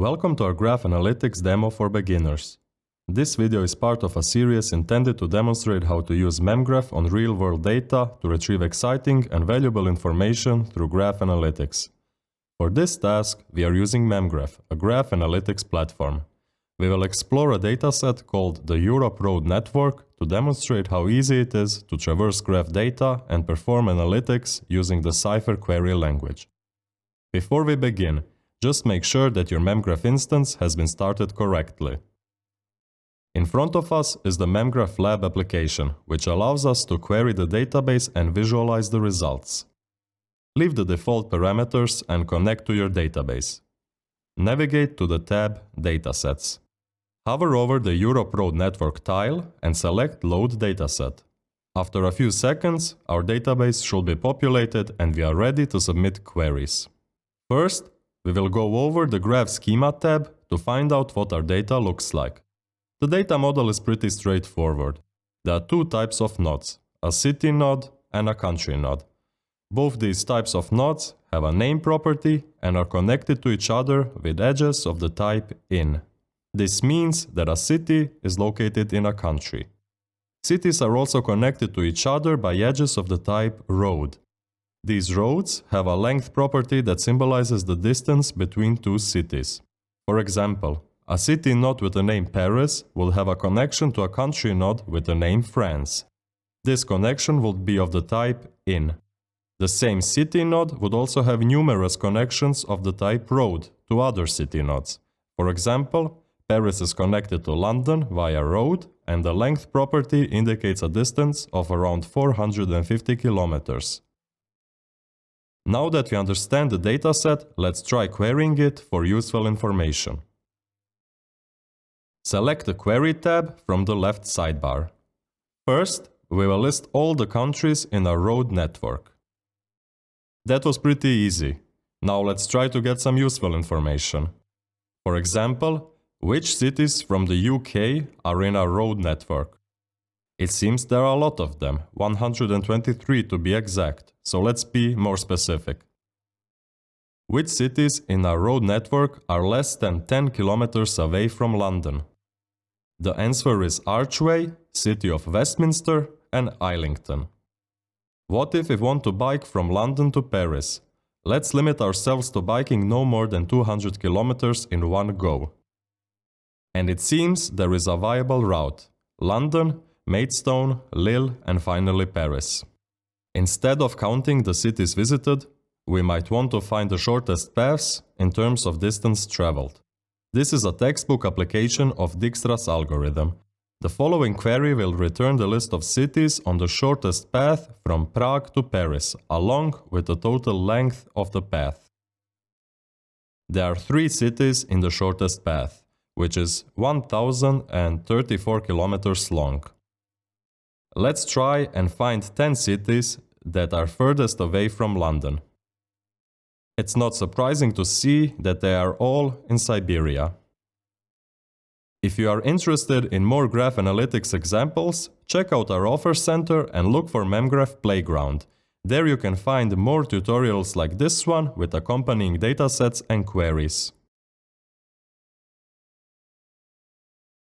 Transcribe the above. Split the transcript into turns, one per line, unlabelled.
Welcome to our Graph Analytics demo for beginners. This video is part of a series intended to demonstrate how to use Memgraph on real-world data to retrieve exciting and valuable information through graph analytics. For this task, we are using Memgraph, a graph analytics platform. We will explore a dataset called the Europe Road Network to demonstrate how easy it is to traverse graph data and perform analytics using the Cypher query language. Before we begin, just make sure that your Memgraph instance has been started correctly. In front of us is the Memgraph Lab application, which allows us to query the database and visualize the results. Leave the default parameters and connect to your database. Navigate to the tab Datasets. Hover over the Europe Road Network tile and select Load Dataset. After a few seconds, our database should be populated and we are ready to submit queries. First, we will go over the Graph Schema tab to find out what our data looks like. The data model is pretty straightforward. There are two types of nodes, a city node and a country node. Both these types of nodes have a name property and are connected to each other with edges of the type in. This means that a city is located in a country. Cities are also connected to each other by edges of the type road. These roads have a length property that symbolizes the distance between two cities. For example, a city node with the name Paris will have a connection to a country node with the name France. This connection would be of the type in. The same city node would also have numerous connections of the type road to other city nodes. For example, Paris is connected to London via road, and the length property indicates a distance of around 450 kilometers. Now that we understand the dataset, let's try querying it for useful information. Select the Query tab from the left sidebar. First, we will list all the countries in our road network. That was pretty easy. Now let's try to get some useful information. For example, which cities from the UK are in our road network? It seems there are a lot of them, 123 to be exact, so let's be more specific. Which cities in our road network are less than 10 kilometers away from London? The answer is Archway, City of Westminster and Islington. What if we want to bike from London to Paris? Let's limit ourselves to biking no more than 200 kilometers in one go. And it seems there is a viable route: London, Maidstone, Lille and finally Paris. Instead of counting the cities visited, we might want to find the shortest paths in terms of distance traveled. This is a textbook application of Dijkstra's algorithm. The following query will return the list of cities on the shortest path from Prague to Paris, along with the total length of the path. There are 3 cities in the shortest path, which is 1034 kilometers long. Let's try and find 10 cities that are furthest away from London. It's not surprising to see that they are all in Siberia. If you are interested in more graph analytics examples, check out our offer center and look for Memgraph Playground. There you can find more tutorials like this one with accompanying datasets and queries.